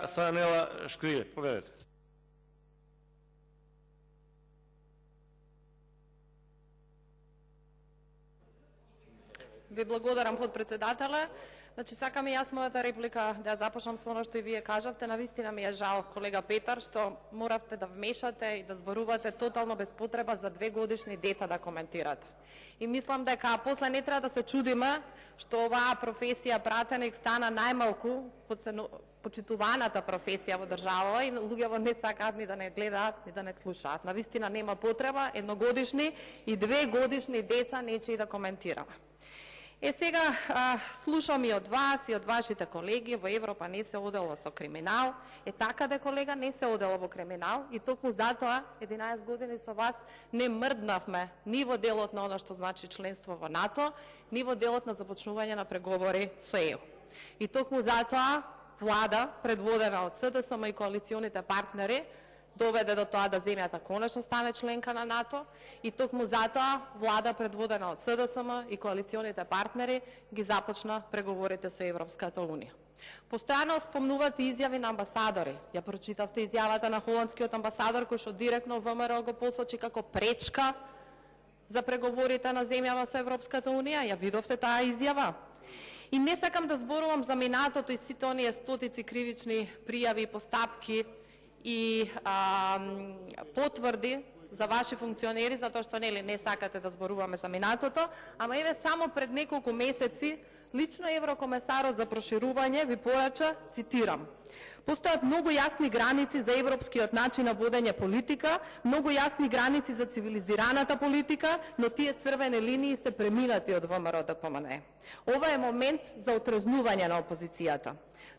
Санела Шкрие, поведете. Ви благодарам, подпредседателе. Значи, сакам и јас мојата реплика да ја започнам со оно што и вие кажавте. Навистина ми е жал, колега Петар, што моравте да вмешате и да зборувате тотално без потреба за 2-годишни деца да коментирате. И мислам дека после не треба да се чудиме што оваа професија пратеник стана најмалку почитуваната професија во држава и луѓето не сакаат ни да не гледаат, ни да не слушаат. Навистина нема потреба едногодишни и 2-годишни деца нечии да коментираме. Сега слушам и од вас и од вашите колеги, во Европа не се одело со криминал. Така да, колега, не се одело во криминал и токму затоа 11 години со вас не мрднавме ни во делот на оно што значи членство во НАТО, ни во делот на започнување на преговори со ЕУ. И токму затоа влада, предводена од СДСМ и коалиционите партнери, доведе до тоа да земјата конечно стане членка на НАТО и токму затоа влада предводена од СДСМ и коалиционите партнери ги започна преговорите со Европската унија. Постојано спомнувате изјави на амбасадори. Ја прочитавте изјавата на холандскиот амбасадор кој што директно ВМРО го посочи како пречка за преговорите на земјава со Европската унија. Ја видовте таа изјава. И не сакам да зборувам за минатото и сите оние стотици кривични пријави и постапки и потврди за ваши функционери, затоа што не сакате да зборуваме за минатото, ама еве само пред неколку месеци лично еврокомесарот за проширување ви порача, цитирам: "Постојат многу јасни граници за европскиот начин на водење политика, многу јасни граници за цивилизираната политика, но тие црвени линии се преминати од ВМРО-ДПМНЕ. Ова е момент за отрезнување на опозицијата.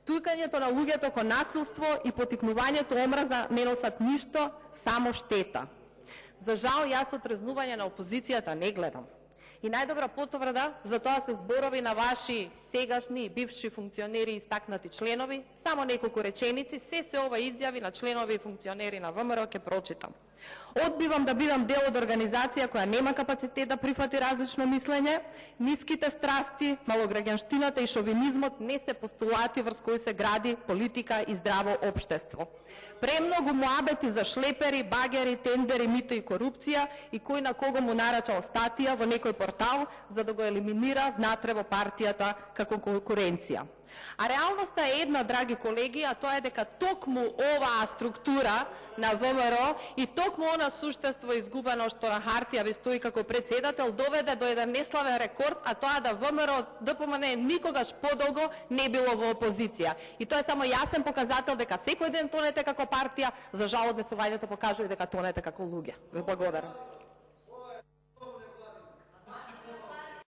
Туркањето на луѓето кон насилство и потикнувањето омраза не носат ништо, само штета. За жал, јас отрезнување на опозицијата не гледам. И најдобра потврда за тоа се зборови на ваши сегашни и бивши функционери и истакнати членови. Само неколку реченици, се ова изјави на членови и функционери на ВМРО ќе прочитам. Одбивам да бидам дел од организација која нема капацитет да прифати различно мислење. Ниските страсти, малограѓанштината и шовинизмот не се постулати врз кои се гради политика и здраво општество. Премногу муабети за шлепери, багери, тендери, мито и корупција и кој на кого му нарачал статија во некој портал за да го елиминира внатре во партијата како конкуренција. А реалноста е една, драги колеги, а тоа е дека токму оваа структура на ВМРО и токму она суштество изгубено што на хартија ви стои како председател доведе до еден неславен рекорд, а тоа да ВМРО ДПМНЕ никогаш подолго не било во опозиција. И тоа е само јасен показател дека секој ден тонете како партија, за жал однесувањето покажува дека тонете како луѓе. Ви благодарам.